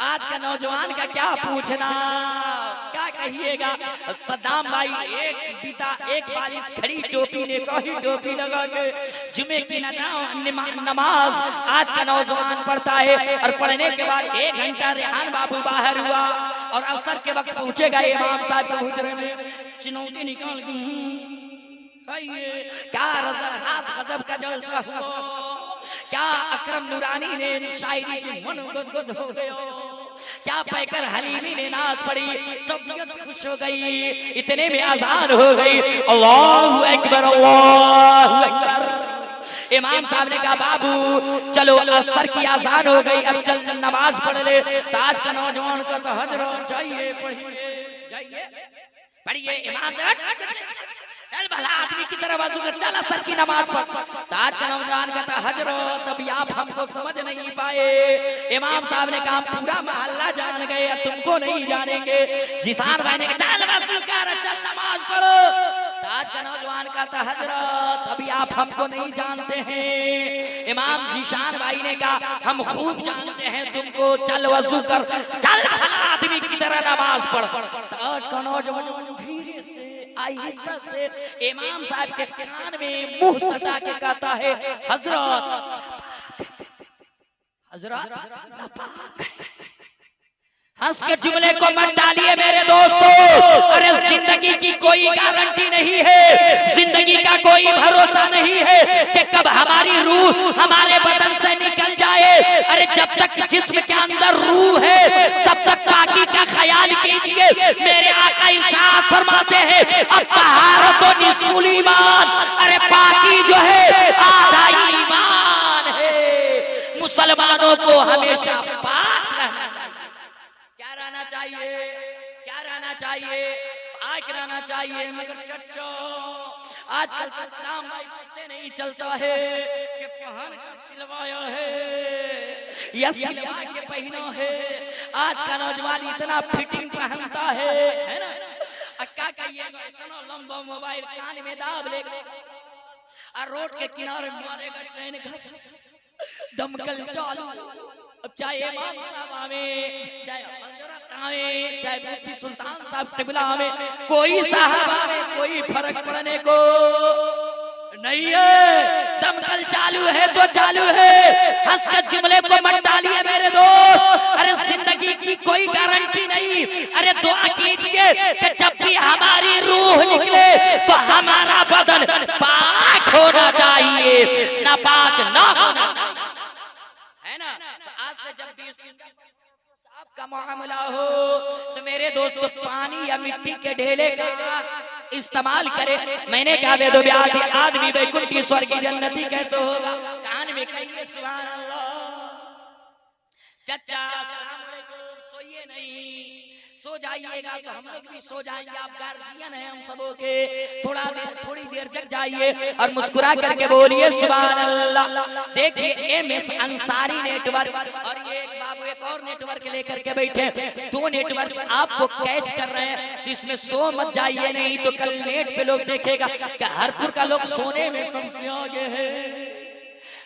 आज का नौजवान का क्या पूछना, क्या कहिएगा। सद्दाम भाई एक बारिश खड़ी टोपी ने कही टोपी लगा के जुमे की नमाज आज का नौजवान पढ़ता है और पढ़ने के बाद 1 घंटा रेहान बाबू बाहर हुआ और असर के वक्त पहुंचेगा इमाम साहब के हुजरे में चुनौती निकाल क्या रात गजब का जलसा हुआ, क्या अकरम नूरानी ने शायरी की मन गदगद हो गया, क्या पैकर हलीमी ने नात पढ़ी तबीयत खुश हो गई। इतने में अजान हो गई, अल्लाहु अकबर अल्लाहु अकबर। इमाम साहब ने कहा बाबू चलो असर की अजान हो गई, अब चल नमाज पढ़ ले। तो आज का नौजवान को तो हजरत जाइए पढ़िए इमाम भला आदमी की तरह बाजू कर चल असर की नमाज पढ़। तो आज का नौजवान कहता हजरत अभी आप हमको समझ नहीं पाए। इमाम साहब ने कहा पूरा मोहल्ला जान गए, तुमको नहीं जानेंगे। जिसान भाई ने कहा चल नमाज पढ़ो। तो आज का नौजवान कहता हजरत अभी आप हमको नहीं जानते हैं। इमाम जीशान भाई ने कहा हम खूब जानते हैं तुमको, चल वजू कर, चल भला आदमी की तरह नमाज पढ़। तो आज का नौजवान धीरे से आहिस्ता से इमाम साहब के कान में मुंह सटा के कहता है हजरत नापाक। हंस के जुमले को मत डालिए मेरे दोस्तों। अरे जिंदगी की कोई गारंटी नहीं है, जिंदगी का कोई भरोसा नहीं है कि कब हमारी रूह हमारे बदन से निकल जाए। अरे जब तक जिस्म के अंदर रूह है तब तक पाकी का ख्याल कीजिए। मेरे आका इरशाद फरमाते हैं अब तहारत व निस्फुल ईमान, अरे पाकी जो है आधा ईमान है। मुसलमानों को हमेशा पाक रहना चाहिए। क्या रहना चाहिए, क्या रहना चाहिए, पाक रहना चाहिए। मगर चच्चो आजकल इस्लाम भाई पत्ते नहीं चलता है कि पहन का सिलवाया है या सिलवा के पहना है। आज का नौजवान इतना फिटिंग पहनता है ना। अक्का कहिएगा इतना लंबा मोबाइल कान में दाब लेगा और रोड के किनारे मारेगा चैन घस दमकल चालू। अब चाहे इमाम साहब आवे, चाहे चाहे मुफ्ती सुल्तान साहब तिबला आवे, कोई साहब आवे, कोई फर्क पड़ने को नहीं है। दमकल चालू है तो चालू है। हंस के जुमले को मत डालिए मेरे दोस्त। अरे जिंदगी की कोई गारंटी नहीं। अरे दुआ कीजिए कि जब भी हमारी रूह निकले तो हमारा बदन पाक होना चाहिए, नापाक ना होना चाहिए, है ना। तो आज से जब भी आपका मामला हो तो मेरे दोस्त पानी या मिट्टी के ढेले का इस्तेमाल करे। मैंने कहा वेदो व्याधि आदमी वैकुंठी स्वर्ग जन्नती कैसे होगा। कान में कहिए सुभान अल्लाह। चचा अस्सलाम वालेकुम, सोइए नहीं, सो जाइएगा तो हम लोग भी सो जाएंगे। आप गार्जियन हैं हम सबों के, थोड़ी देर जग जाइए और मुस्कुरा करके बोलिए सुभान अल्लाह। देखिए MS अंसारी नेटवर्क और एक बाबू एक और नेटवर्क लेकर के बैठे, 2 नेटवर्क आपको कैच कर रहे हैं। तो इसमें सो मत जाइए, नहीं तो कल नेट पे लोग देखेगा कि हरपुर का लोग सोने में सबसे आगे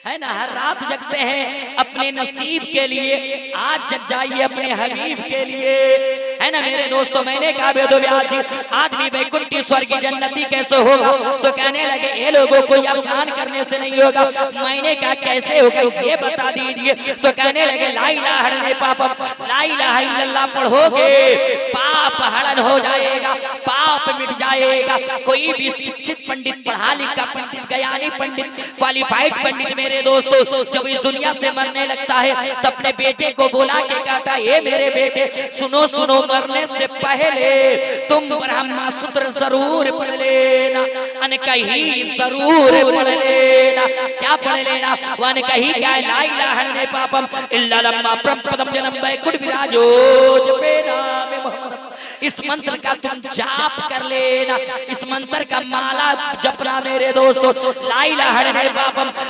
है ना। हर रात जगते हैं अपने नसीब के लिए, आज जग जाइए अपने हबीब के लिए, है ना मेरे दोस्तों। मैंने कहा बेदोव्याज आदमी वैकुंठी स्वर्ग जन्नती कैसे होगा। तो कहने लगे ये लोगों को आसान करने से नहीं होगा। मैंने कहा कैसे होगा ये बता दीजिए। तो कहने लगे ला इलाहा ला इलाहा इल्लल्लाह पढ़ोगे पाप हरण हो जाएगा, पाप मिट जाएगा। कोई भी शिक्षित पंडित, पढ़ा लिखा पंडित, ज्ञानी पंडित, क्वालिफाइड पंडित मेरे दोस्तों जब इस दुनिया से मरने लगता है तो अपने बेटे को बुला के कहता है ये मेरे बेटे सुनो सुनो, मरने से पहले तुम ब्रह्मा सूत्र जरूर पढ़ लेना, अनकही जरूर पढ़ लेना। क्या पढ़ लेना? वो अनकही क्या है? ला इलाहा इल्लल्लाह लम्मा प्रपदम जन्म वैकुंठ विराजो जपे नाम मोहम्मद। इस मंत्र का तुम जाप कर लेना, इस मंत्र का माला जपना मेरे दोस्तों। ला इलाहा इल्लल्लाह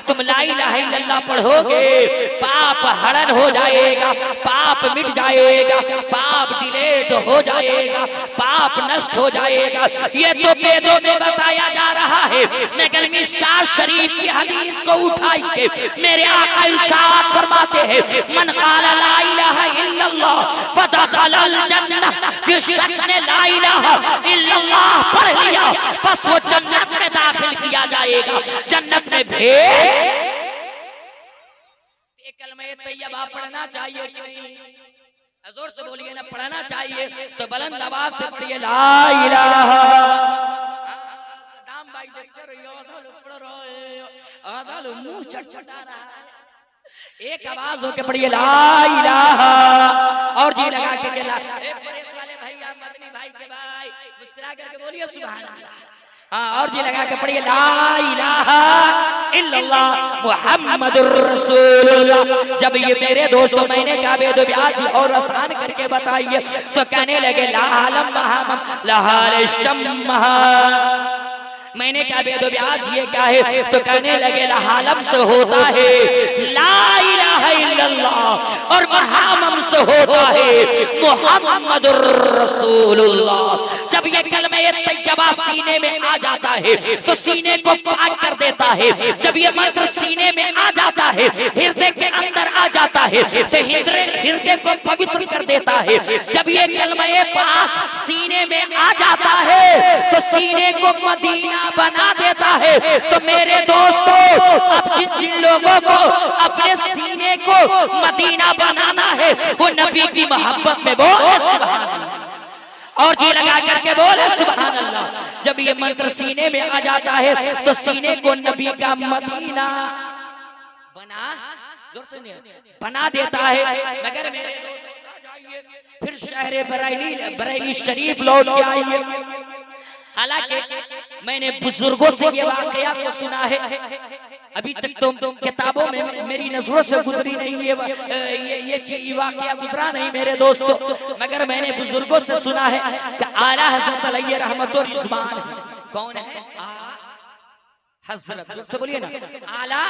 तुम ला इलाहा इल्लल्लाह पढ़ोगे पाप हरण हो जाएगा, पाप मिट जाएगा, पाप डिलीट हो जाएगा, पाप नष्ट हो जाएगा। ये तो वेदों में बताया जा रहा है। लेकिन मिशकात शरीफ की हदीस को उठाई के मेरे आका इरशाद फरमाते हैं मन क़ाला ला इलाहा इल्लल्लाह फदखलल जन्नह, जिस शख्स ने ला इलाहा इल्लल्लाह पढ़ लिया बस वो जन्नत में दाखिल किया जाएगा, जन्नत में भेज। कलमे तैयबा पढ़ना चाहिए कि नहीं? जोर से बोलिए ना, पढ़ना चाहिए तो बुलंद आवाज से पढ़िए ला इलाहा। सदाम भाई देखते रहिए, आधा लोग पढ़ रहे हैं, आधा लोग मुंह चटचटा रहा है। एक आवाज होके पढ़िए ला इलाहा, और जी लगा के ला। एक पुलिस वाले भाई, आप मदनी भाई के भाई मुस्कुरा करके बोलिए सुभान अल्लाह। हाँ, और जी लगा के पढ़िए ला इलाहा इल्लल्लाह मुहम्मदुर रसूलुल्लाह। जब ये मेरे दोस्तों मैंने कहा बेदुबियात और आसान करके बताइए तो कहने लगे ला आलम महम ला हालिश्तम महा। मैंने कहा बेदुबियात ये क्या है तो कहने लगे ला आलम से होता है ला इलाहा इल्लल्लाह और मुहम्मद से होता है मुहम्मदुर रसूलुल्लाह। जब ये कलमे तैयबा सीने में आ जाता है तो सीने को पाक कर देता है। जब ये मंत्र सीने में आ जाता है, हृदय के अंदर आ जाता है तो हृदय को पवित्र कर देता है। जब ये कलमे पाक सीने में आ जाता है तो सीने को मदीना बना देता है। तो मेरे दोस्तों, अब जिन जिन लोगों को अपने सीने को मदीना बनाना है वो नबी की मोहब्बत में बोल और जी लगा करके बोले सुभान अल्लाह। जब ये मंत्र सीने में आ जाता है तो सीने को नबी का मदीना बना देता है। मगर मेरे दोस्त फिर शहर बरेली शरीफ लौट के आइए। हालांकि मैंने बुजुर्गों से ये वाकया को सुना है, अभी तक तो किताबों में मेरी नजरों से गुजरी नहीं है, ये वाकया गुजरा नहीं मेरे दोस्तों। मगर मैंने बुजुर्गों से सुना है कि आला हजरत अलैहि रहमतुर रिजवान कौन है? हजरत से बोलिए ना, आला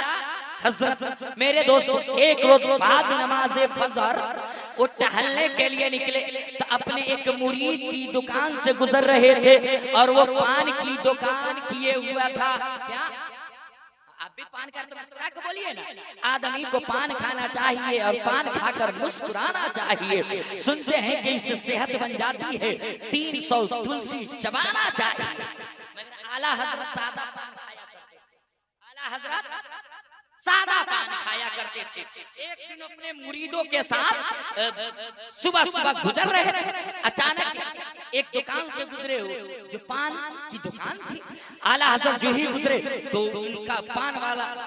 हजरत। मेरे दोस्तों, एक रोज बाद नमाज फजर वो टहलने के लिए निकले तो अपने एक मुरीद की दुकान से गुजर रहे थे और वो पान की दुकान किए हुआ था। क्या आप भी पान खाते मुस्कुरा के बोलिए ना। आदमी को पान खाना चाहिए और पान खाकर मुस्कुराना चाहिए। सुनते हैं कि इससे सेहत बन जाती है, 300 तुलसी चबाना चाहिए। मगर आला हजरत सादा पान खाया करते थे। आला हजरत सादा पान खाया करते थे। एक दिन अपने मुरीदों के साथ सुबह सुबह गुजर रहे थे। अचानक एक दुकान से गुजरे हो जो पान की दुकान थी। आला हजरत जो ही गुजरे तो उनका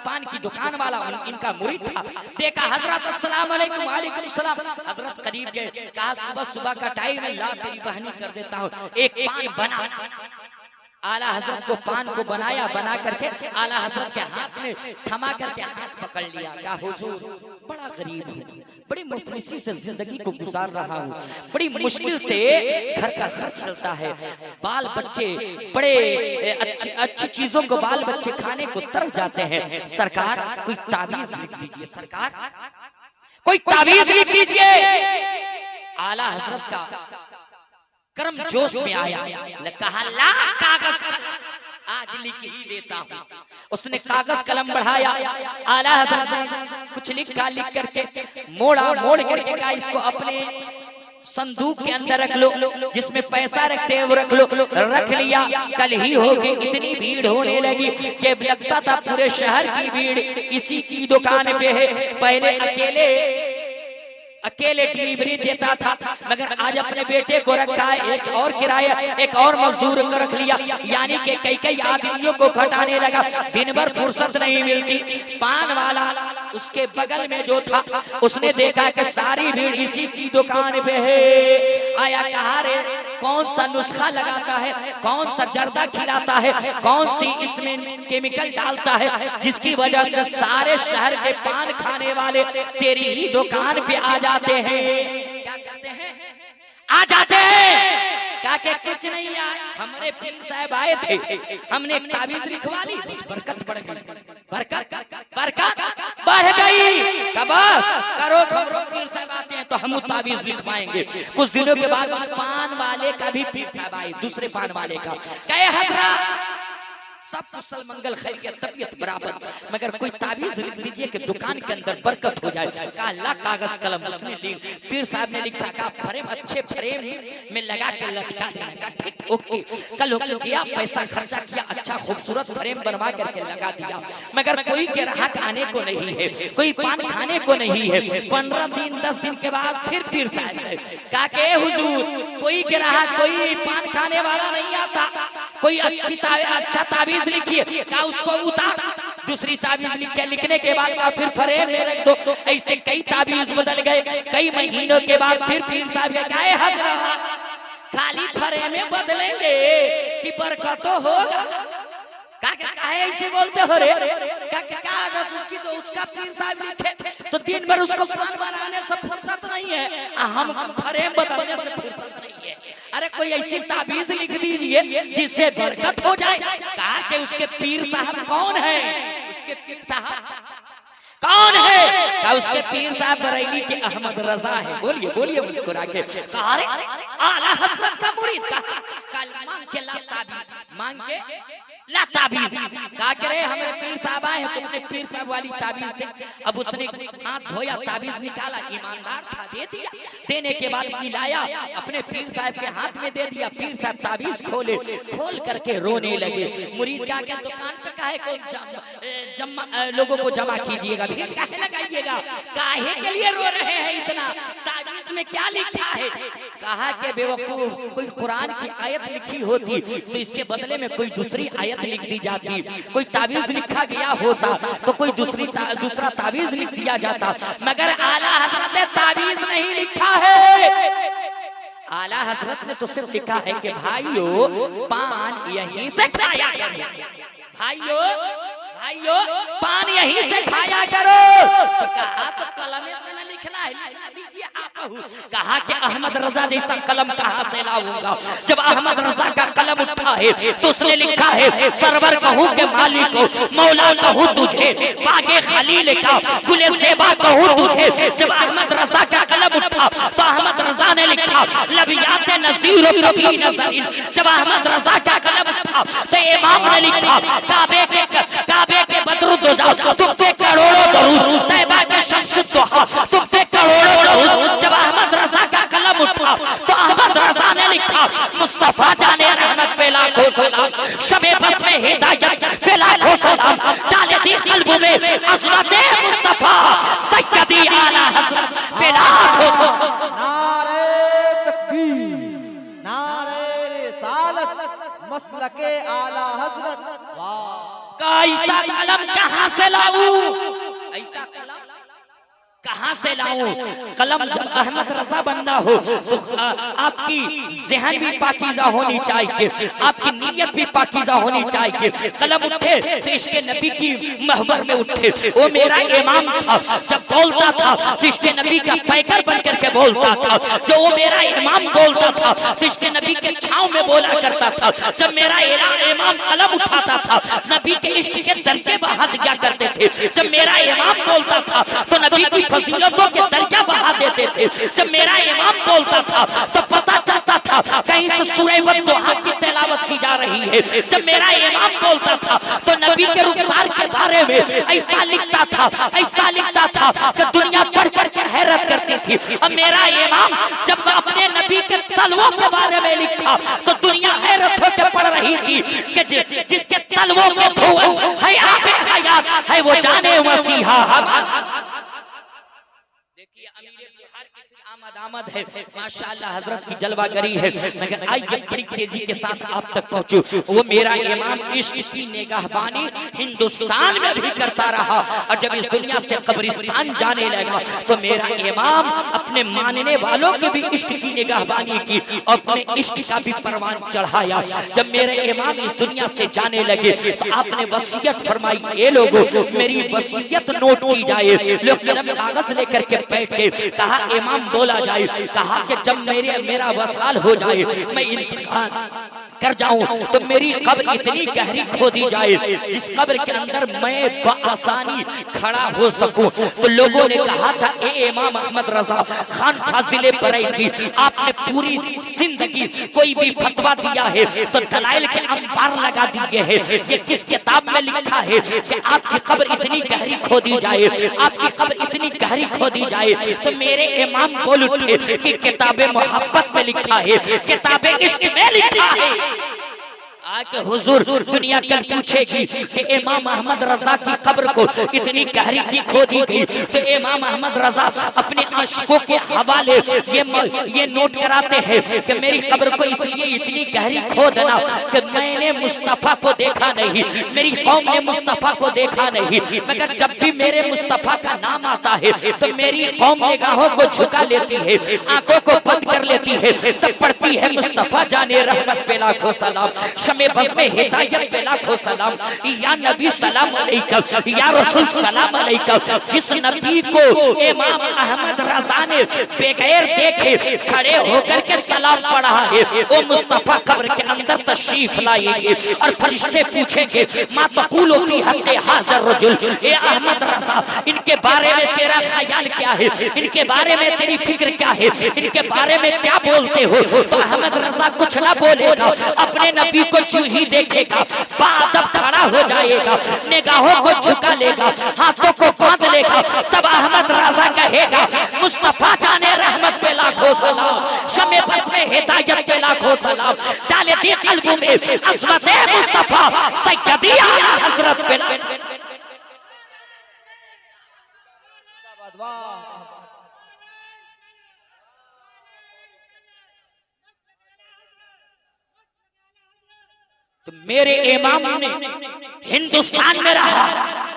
पान की दुकान वाला इनका मुरीद था। देखा हजरत अस्सलाम वालेकुम, वालेकुम सलाम। हजरत करीब गए, कहा सुबह सुबह का टाइम है, ला तेरी बहनी कर देता हूँ, एक पान बना। आला हजरत को पान को बनाया, बना करके आला हजरत के हाथ में थमा करके हाथ पकड़ लिया। क्या हुजूर, बड़ा गरीब हूँ, बड़ी मुफलिसी से जिंदगी को गुजार रहा हूँ, बड़ी मुश्किल से घर का खर्च चलता है, बाल बच्चे बड़े अच्छी चीजों को बाल बच्चे खाने को तरस जाते हैं। सरकार कोई ताबीज लिख दीजिए, सरकार कोई ताबीज लिख दीजिए। आला हजरत का कर्म जोश में आया, कहा ला कागज आज लिख ही देता हूँ। उसने कागज कलम बढ़ाया, आला हजरत ने कुछ लिखा, लिख करके मोड़ करके कहा इसको अपने संदूक के अंदर रख लो, जिसमें पैसा रखते हैं वो रख लो। रख लिया। कल ही होके इतनी भीड़ होने लगी कि लगता था पूरे शहर की भीड़ इसी की दुकान पे है। पहले अकेले डिलीवरी देता था, मगर आज अपने बेटे को रखा है, एक और किराया, एक और मजदूर को रख लिया, यानी कि कई आदमियों को खटाने लगा। दिन भर फुर्सत नहीं मिलती। पान वाला उसके बगल में जो था उसने देखा कि सारी भीड़ इसी की दुकान पे है। आया, कहा रे कौन सा नुस्खा लगाता है, कौन सा जर्दा खिलाता है, कौन सी इसमें केमिकल डालता है जिसकी वजह से सारे शहर के पान खाने वाले तेरी ही दुकान पे आ जाते हैं। क्या कहते हैं? आ जाते हैं। क्या के कुछ नहीं यार, हमारे पीर साहब आए थे, हमने ताबीज लिखवा ली, बरकत बढ़ गई, बरकत बढ़ गई। बस करो, पीर साहब आते हैं तो हम ताबीज लिखवाएंगे। कुछ दिनों के बाद उस पान वाले का भी पीर साहब आए, दूसरे पान वाले का, कहे हजरत सब कुशल मंगल खैरियत तबीयत बराबर, मगर कोई ताबीज लिख दीजिए कि दुकान के अंदर बरकत हो जाए। कहा अल्लाह कागज कलम उसने लिख, पीर साहब ने लिखा, कहा फ्रेम अच्छे फ्रेम में लगा के लटका देना। ठीक ओके, कल होकर गया, पैसा खर्चा किया, अच्छा खूबसूरत फ्रेम बनवा करके लगा दिया, मगर कोई ग्राहक आने को नहीं है, कोई पान खाने को नहीं है। 15 दिन 10 दिन के बाद फिर पीर साहब गए, कहा के हुजूर कोई ग्राहक, कोई पान खाने वाला नहीं आता, कोई अच्छा ताबीज लिखिए। कहा उसको उतार, दूसरी ताबीज लिखने के बाद का फिर फ्रेम में रख दो। ऐसे कई ताबीज बदल गए। कई महीनों के बाद फिर पीर साहब गए, हजरत खाली फ्रेम में बदलेंगे कि बरकत होगा। काहे ऐसे बोलते हो रे? उसकी तो उसका पीर साहब लिखे तो दिन भर उसको पान बनाने से फुर्सत नहीं है, हम फ्रेम बदलने से फुर्सत नहीं है। अरे कोई ऐसी ताबीज लिख दीजिए जिससे बरकत हो जाए। कहा कि उसके पीर साहब कौन है? उसके पीर साहब कौन है? कहा उसके पीर साहब बरेली के अहमद रजा है। बोलिए बोलिए मुस्कुरा के। कहा अरे आला हजरत का मुरीद। कहा मांग के ला ताबीज, मांग के ला ताबीज। कहा करे हमारे पीर साहब आए हैं तो अपने पीर साहब वाली ताबीज दे। अब उसने हाथ धोया, ताबीज निकाला, ईमानदार था, दे दिया। देने के बाद मिलाया, अपने पीर साहब के हाथ में दे दिया। पीर साहब ताबीज खोले, खोल करके रोने लगे। मुरीद का के दुकान पे काहे को लोगों को जमा कीजिएगा, भीड़ काहे लगाइएगा, काहे के लिए रो रहे हैं इतना? ताबीज में क्या लिखा है? कहा के बेवकूफ, कोई कुरान की आयत लिखी होती तो इसके बदले में कोई दूसरी आयत लिख दी जाती। कोई ताबीज लिखा गया होता तो कोई दूसरा ताबीज लिख दिया जाता, मगर आला हजरत ने ताबीज नहीं लिखा है। आला हजरत ने तो सिर्फ लिखा है कि भाइयों पान यहीं से खाया करो, भाइयों पान यहीं से खाया करो। तो कहा तो कलम से न लिखना है, लिखा दीजिए आप। कहा कि अहमद रजा जैसा कलम कहां से लाऊंगा? जब अहमद रजा का कलम उठा है तो उसने लिखा है सरवर कहूं के मालिक को, मौला कहूं तुझे, बागे खलील का गुले सेबा कहूं तुझे। जब अहमद रजा का कलम उठा तो अहमद रजा ने लिखा लबियात नज़ीर कभी नज़रीन। जब अहमद रजा का कलम उठा तो इमाम ने लिखा काबे के बदरुद हो जाओ, तुम पे करोड़ों दरूद, तैबा के शम्स दुहा, तुम पे करोड़ों दरूद। जब अहमद रजा का कलम उठा तो अहमद रजा ने लिखा मुस्तफा जाने रहमत पे लाखों सलाम, शबे बस में हिदायत पे लाखों सलाम, डाले दी कल्ब में अज़मत मुस्तफा सैयदी आला हज़रत पे लाखों सलाम। नारे तकबीर, नारे रिसालत, मसलके आला हज़रत। वाह, ऐसा कलम कहां से लाऊं? ऐसा कलम कहां से लाऊं? कलम जब अहमद रजा बनना हो तो आपकी ज़हन भी पाकीज़ा होनी चाहिए, आपकी नीयत भी पाकीज़ा होनी चाहिए। कलम उठे तो इसके नबी की महवर में उठे। वो मेरा इमाम था, जब बोलता था तो इसके नबी का पैकर बन करके बोलता था। जो वो मेरा इमाम बोलता था तो इसके नबी के छांव में बोला करता था। जब मेरा इमाम कलम उठाता था नबी के इश्क के दर्जे बढ़ा दिया करते थे। जब मेरा इमाम बोलता था तो नबी की फजीलतों के दर्जा बढ़ा देते थे। जब मेरा इमाम बोलता था तो पता चलता था कहीं से सूरह वद्दुहा की तिलावत की जा रही है। जब मेरा इमाम बोलता था तो नबी के रुखसार के बारे में ऐसा लिखता था कि दुनिया पढ़ करके हैरत करती थी। अब मेरा इमाम जब अपने नबी के तलवों के बारे में लिखा तो दुनिया हैरत होकर पढ़ रही थी कि जिसके तलवों के धुआं है आबे हयात है वो जाने मसीहा। देखिए अमीर बिहार की आमद है, माशाअल्लाह हजरत की जलवागरी है। मगर आइए बड़ी तेजी के साथ आप तक पहुंचो। वो मेरा इमाम इश्क की निगाहबानी हिंदुस्तान में भी करता रहा और जब इस दुनिया से कब्रिस्तान जाने लगा तो मेरा इमाम अपने मानने वालों के भी इश्क की निगाहबानी की और अपने इश्क का भी परवान चढ़ाया। जब मेरे इमाम इस दुनिया से जाने लगे तो आपने वसीयत फरमाई, ये लोगों मेरी वसीयत नोट की जाए। लोग कलम कागज लेकर के बैठ गए। कहा इमाम बोला जाए। कहा कि जब मेरा वसाल हो जाए, मैं इंतकाल कर जाऊं तो मेरी कब्र इतनी गहरी खोदी जाए जिस कब्र के अंदर मैं बआसानी खड़ा हो सकूं। तो लोगों ने कहा था ए इमाम अहमद रजा खान फाजिले बरेलवी, आपने पूरी जिंदगी कोई भी फतवा दिया है तो दलाइल के अंबार लगा दिए हैं। ये किस किताब में लिखा है कि आपकी कब्र इतनी गहरी खोदी जाए, आपकी कब्र इतनी गहरी खोदी जाए? तो मेरे इमाम बोल उठे कि किताबे मोहब्बत में लिखा है, किताबे इश्क में लिखा है। आके हुजूर दुनिया कल पूछेगी कि इमाम अहमद रजा की कब्र को इतनी गहरी की खोदी गई, तो इमाम अहमद रजा अपने आशिकों के हवाले ये नोट कराते हैं कि मेरी कब्र को इसलिए इतनी गहरी खोदना कि मैंने मुस्तफा को देखा नहीं, मेरी कौम ने मुस्तफा को देखा नहीं, मगर जब भी मेरे मुस्तफा का नाम आता है तो मेरी कौम निगाहों को झुका लेती है, आंखों को बंद कर लेती है, तब पढ़ती है मुस्तफा जाने रहमत पे लाखों सलाम, शमे बज़ में हिदायत पे लाखों सलाम, या नबी सलाम अलैकुम, या रसूल सलाम अलैकुम। जिस नबी को इमाम अहमद रजा ने बगैर देखे खड़े होकर के सलाम पढ़ा है, वो मुस्तफा कब्र के अंदर तशरीफ लाएंगे और फरिश्ते पूछेंगे मा तक़ूलु फी हक़्क़ि हाज़ा रजुल, ए अहमद रजा इनके बारे में तेरा ख्याल क्या है, इनके बारे में तेरी फिक्र क्या है, इनके बारे में क्या बोलते हो? तो अहमद रजा कुछ ना बोलेगा, अपने नबी को जो ही देखेगा बादब खड़ा हो जाएगा, निगाहों को झुका लेगा, हाथों को बांध लेगा, तब अहमद रजा कहेगा मुस्तफा जाने रहमत पे लाखों सलाम, शमे बज़ में हिदायत पे लाखों सलाम, डाले दी कल्बों में अज़मत मुस्तफा सैयदी आला हज़रत पे तो मेरे इमाम ने हिंदुस्तान में रहा,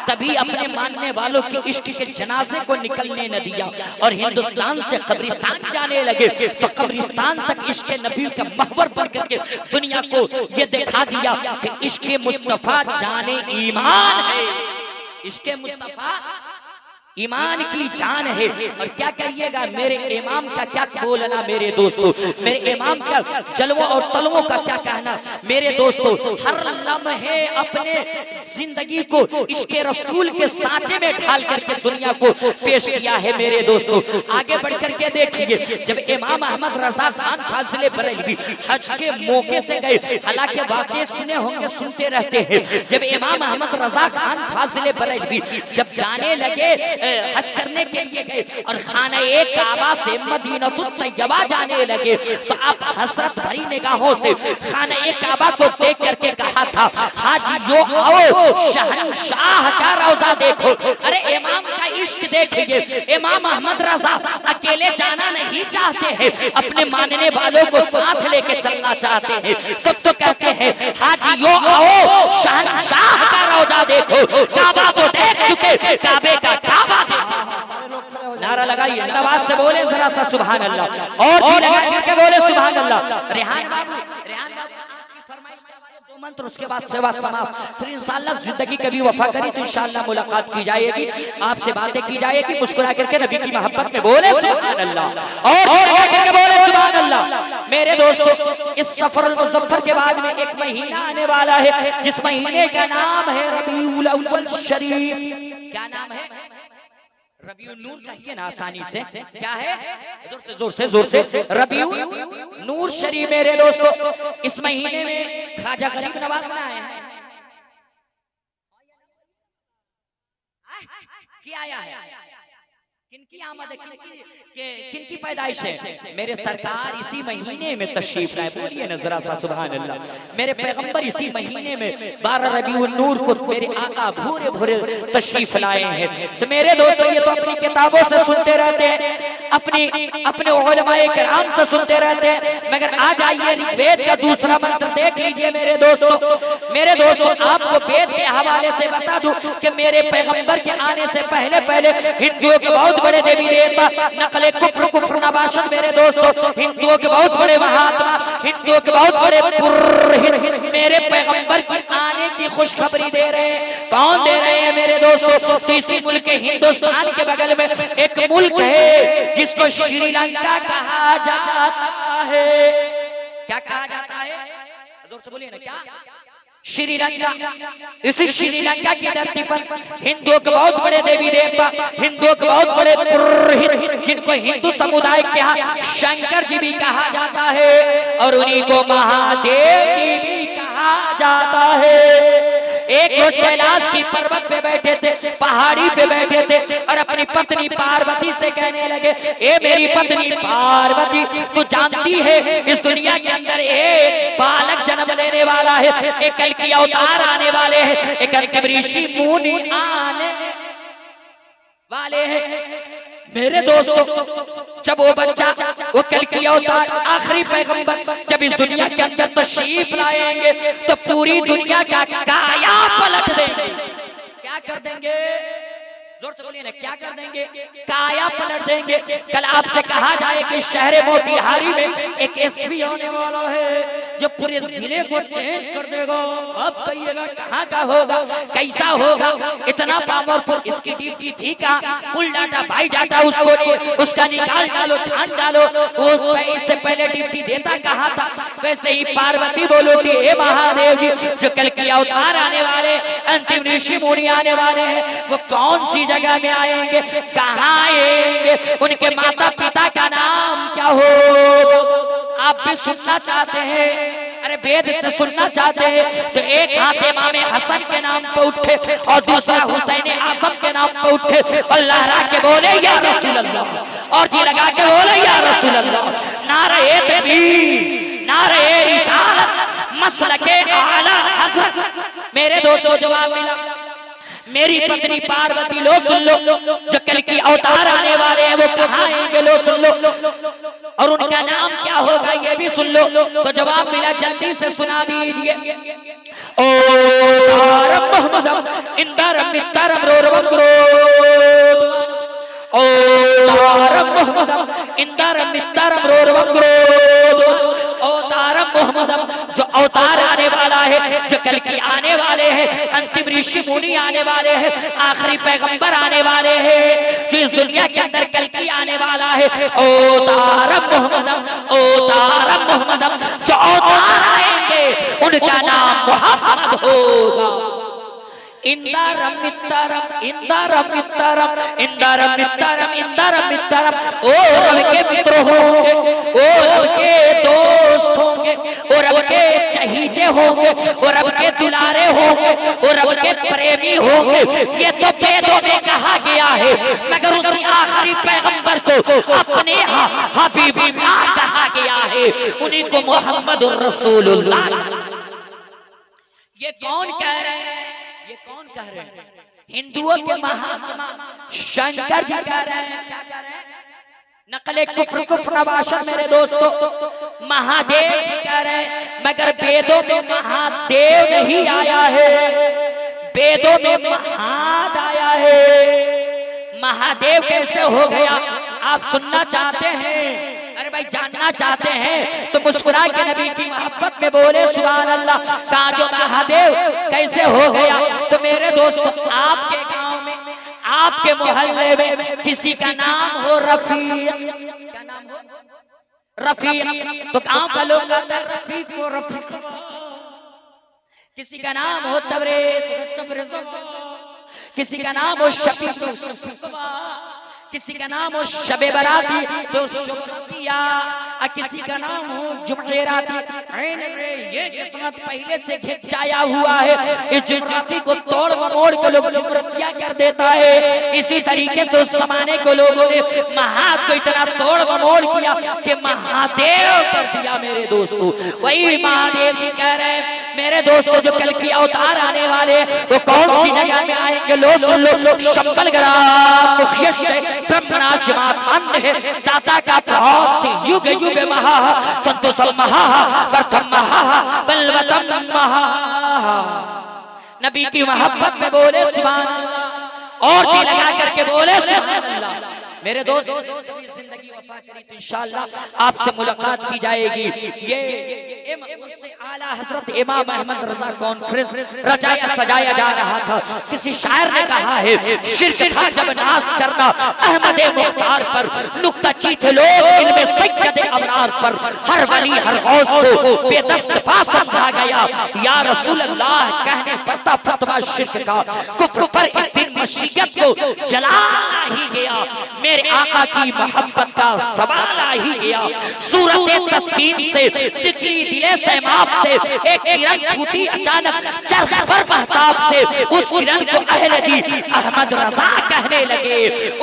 तभी अपने मानने वालों के इश्क के जनाजे को निकलने न दिया और हिंदुस्तान से कब्रिस्तान जाने लगे। तो कब्रिस्तान तक इश्क नबी का महवर बन करके दुनिया को ये दिखा दिया कि इश्क मुस्तफा जाने ईमान है, इश्क मुस्तफा ईमान की जान है। और क्या करिएगा, मेरे इमाम का क्या बोलना मेरे दोस्तों, मेरे इमाम का जलवों और तलवों का क्या कहना मेरे दोस्तों। हर लम्हे अपने जिंदगी को इश्क़ रसूल के सांचे में ढाल करके दुनिया को पेश किया है मेरे दोस्तों। आगे बढ़ करके देखिए, जब इमाम अहमद रजा खान फाजिले बरेलवी हज के मौके से गए, हालांकि वाक़े सुने होंगे, सुनते रहते हैं, जब इमाम अहमद रजा खान फाजिले बरेलवी जब जाने लगे हज करने के लिए गए और खाने काबा से मदीनतुत तैयबा जाने लगे, तो आप हसरत भरी निगाहों से खाने काबा को देख करके कहा था हाजियो आओ शहंशाह का रोजा देखो। अरे इमाम का इश्क देखिए, इमाम अहमद रजा अकेले जाना नहीं चाहते हैं, अपने मानने वालों को साथ लेके चलना चाहते हैं। तब तो कहते हैं हाजियो आओ शहंशाह का रोजा देखो, काबा तो देख चुके, काबे का काबा। नारा लगाइए, आवाज से बोले जरा सा सुभान अल्लाह, और जी लगा करके बोले सुभान अल्लाह। रेहान बाबू आपकी फरमाइश दो मंत्र, उसके बाद सेवा समाप्त। फिर इंशाअल्लाह जिंदगी कभी वफा करी तो इंशाअल्लाह मुलाकात की जाएगी, आपसे बातें की जाएगी, मुस्कुरा करके नबी की मोहब्बत में बोले सुभान अल्लाह, और जी लगा करके बोले सुभान अल्लाह। मेरे दोस्तों, इस सफरुल मुज़फ्फर के बाद में एक महीना आने वाला है, जिस महीने का नाम है रबीउल अव्वल शरीफ। क्या नाम है? रबीउन नूर कहिए ना आसानी से, क्या है? जोर से रबीउन नूर शरीफ। मेरे दोस्तों, इस महीने में ख्वाजा गरीब नवाज ना आया है, क्या आया है? किनकी आमद है, किनकी पैदाइश है? मेरे सरकार इसी महीने में तशरीफ लाए, बोलिए ना जरा सा सुभान अल्लाह। मेरे पैगंबर इसी महीने में 12 रबीउन नूर को मेरे आका भूरे भूरे तशरीफ लाए हैं। तो मेरे दोस्तों, ये तो अपनी किताबों से सुनते रहते हैं, अपने उलमाए किराम से सुनते रहते हैं, मगर आज आइए वेद का दूसरा मंत्र देख लीजिए मेरे दोस्तों। मेरे दोस्तों, आपको वेद के हवाले से बता दूं कि मेरे पैगंबर के आने से पहले हिंदुओं के बहुत बड़े देवी देवता, नकले कुफ्र नबाशन मेरे दोस्तों, हिंदुओं के बहुत बड़े महात्मा, हिंदुओं के बहुत बड़े पुरहित मेरे पैगंबर के आने की खुशखबरी दे रहे हैं। कौन दे रहे हैं मेरे दोस्तों? तीसरी मुल्क हिंदुस्तान के बगल में एक मुल्क है जिसको श्रीलंका कहा जाता है। क्या कहा जाता है? जोर से बोलिए ना, क्या? श्रीलंका, इसी श्रीलंका की धरती पर हिंदुओं के बहुत बड़े देवी देवता, हिंदुओं के बहुत बड़े पुरोहित, जिनको हिंदू समुदाय के यहाँ शंकर जी भी कहा जाता है और उन्हीं को महादेव जी भी कहा जाता है। एक रोज कैलाश की पर्वत पे बैठे थे, पहाड़ी पे बैठे थे और अपनी पत्नी पार्वती से कहने लगे, ए मेरी पत्नी पार्वती, तू जानती है इस दुनिया के अंदर एक बालक जन्म लेने वाला है, एक कल की अवतार आने वाले हैं, एक अंतिम ऋषि मुनि आने वाले हैं। मेरे दोस्तों, जब वो बच्चा, वो कल की अवतार आखिरी पैगंबर जब इस दुनिया के अंदर तशरीफ लाएंगे तो पूरी दुनिया का काया पलट देंगे। क्या कर देंगे? जोर से बोलिए ना, क्या कर देंगे? काया पलट देंगे। कल आपसे कहा जाए कि शहर मोतिहारी में एक एसपी होने वाला है जो पूरे जिले को चेंज कर देगा। अब कहिएगा कहाँ का होगा, कैसा होगा? इतना पावरफुल, इसकी ड्यूटी थी का फुल डाटा बाई डाटा उसका निकाल डालो, छान डालो। वो इससे पहले ड्यूटी देता कहा था। वैसे ही पार्वती बोलो कि हे महादेव जी, जो कल की अवतार आने वाले, अंतिम ऋषि मुनि आने वाले हैं, वो कौन सी जगह में आएंगे, कहाँ आएंगे, उनके माता पिता का नाम क्या हो? आप भी सुनना चाहते हैं? अरे वेद से सुनना चाहते हैं तो एक हाथ इमाम हसन के नाम पे उठे और दूसरा हुसैन आजम के नाम पे उठे और लहरा के बोले या रसूल अल्लाह, और जी लगा के बोले या रसूल अल्लाह। नारे तकबीर, नारे रिसालत, मसलके आला हज़रत। मेरे दोस्तों, जवाब मिला। मेरी पत्नी पार्वती, लो सुन लो, जो कल की अवतार आने वाले हैं वो कहाँ आएंगे, लो सुन लो, और उनका नाम क्या होगा ये भी सुन लो। तो जवाब मिला, जल्दी से सुना दीजिए। ओ तारम मोहम्मदम इंदारम इत्तारम रोरवम क्रोध, ओ तारम मोहम्मदम इंदारम इत्तारम रोरवम क्रोध, ओ तारम मोहम्मदम, जो अवतार आने वाला है, जो कल की आने वाले हैं, अंतिम ऋषि मुनि आने वाले हैं, आखिरी पैगंबर आने वाले हैं, जो इस दुनिया के अंदर कल की आने वाला है। ओ तारम मोहम्मदम, ओ तारम मोहम्मदम, जो अवतार आएंगे उनका नाम मोहम्मद होगा। इंदारम मित्तरम, इंदारम मित्तरम, इंदारम मित्तरम, इंदारम मित्तरम। ओ रब के मित्र होंगे, ओ रब के दोस्त होंगे, ओ रब के चहीते होंगे, ओ रब के दुलारे होंगे, ओ रब के प्रेमी होंगे। ये तो वेदों में कहा गया है, मगर उसी आखिरी पैगंबर को अपने हबीबुल्लाह कहा गया है, उन्हीं को मोहम्मदुर रसूलुल्लाह। ये कौन कह रहे हैं? ये कौन कह रहे हैं? हिंदुओं के महात्मा शंकर जी कह रहे हैं। क्या कह रहे हैं? नकले कुफ्र नवाशर। मेरे दोस्तों, महादेव जी कह रहे हैं, मगर वेदों में महादेव नहीं आया है, वेदों में महाद आया है। महादेव कैसे हो गया? आप सुनना चाहते हैं? अरे भाई, जानना चाहते हैं तो मुस्कुरा के नबी की मोहब्बत में बोले सुभान अल्लाह। कहा जो महादेव कैसे हो गया? तो मेरे दोस्तों, आपके गांव में, आपके मोहल्ले में किसी का नाम हो रफीक, क्या नाम हो? रफीक, तो गांव का लोग कहते हैं रफीक को रफीक। किसी का नाम हो तबरेज, तबरेज। किसी का नाम हो शफीक, तो शफीक। किसी का नाम हो शबे बराती तो शुक्रिया, किसी का नाम हो जुमेराती। ये किस्मत पहले से खिंचाया हुआ है, इस जुमराती को तोड़ मरोड़ के लोग जुमरतिया कर देता है। इसी तरीके से उस जमाने को लोगों ने महाद को इतना तोड़ मरोड़ किया कि महादेव कर दिया। मेरे दोस्तों, वही महादेव जी कह रहे हैं मेरे दोस्तों, जो कल की अवतार आने वाले वो कौन सी जगह में आएंगे? लो सुन लो, शंबलगढ़ ब्रह्मणाशिमात है, दाता का प्रहस्त युग युग महा, संतोषल महा, प्रथम महा, बलवतम महा। नबी की मोहब्बत में बोले सुभान अल्लाह, और जी लगा करके बोले सुभान अल्लाह। मेरे दोस्त, जिंदगी वफा करी तो इंशाअल्लाह आपसे मुलाकात की जाएगी। ये आला हजरत इमाम अहमद रजा कॉन्फ्रेंस रचाया सजाया जा रहा था। किसी शायर ने कहा है, शिर्क था जब नाश करना अहमद मुख्तार पर, नुक्ता चीथ लोग इनमें सैयद अबरार पर हर वली हर गौस को बेदस्तफा समझा गया। या रसूल अल्लाह कहने पड़ता फतवा शिर्क का, कुफ्र पर एक दिन मशीयत को जलाना ही गया, मेरे आका की मोहब्बत का सवाल आ ही गया। सूरत तस्कीन से तिकली दिले सैमाब से एक किरण फूटी अचानक चरख पर महताब से, उस किरण को अहले दी अहमद रजा कहने लगे,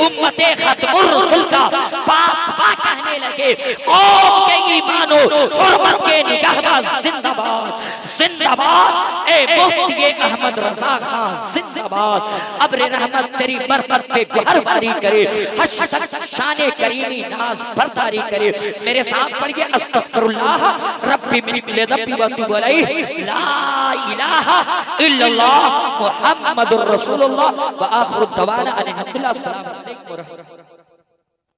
उम्मते खत्मुर रसूल का पासबा कहने लगे, कौम के ईमानो हुर्मत के निगाहबाज जिंदाबाद जिंदाबाद, ए मुफ्ती अहमद रजा खान जिंदाबाद। अब्र रहमत तेरी बरकत पे गुहर बारी करे, हशतक शाने करीमी नाज बरदारी करे। मेरे साथ पढ़िए अस्तगफिरुल्लाह रब्बी मिन कुल्ली ज़ंबि व अतूबु अलैहि, ला इलाहा इल्लल्लाह मुहम्मदुर रसूलुल्लाह व आखिरु दवाना अनिल हम्दुलिल्लाह। अस्सलामु अलैकुम व रहमतुल्लाह।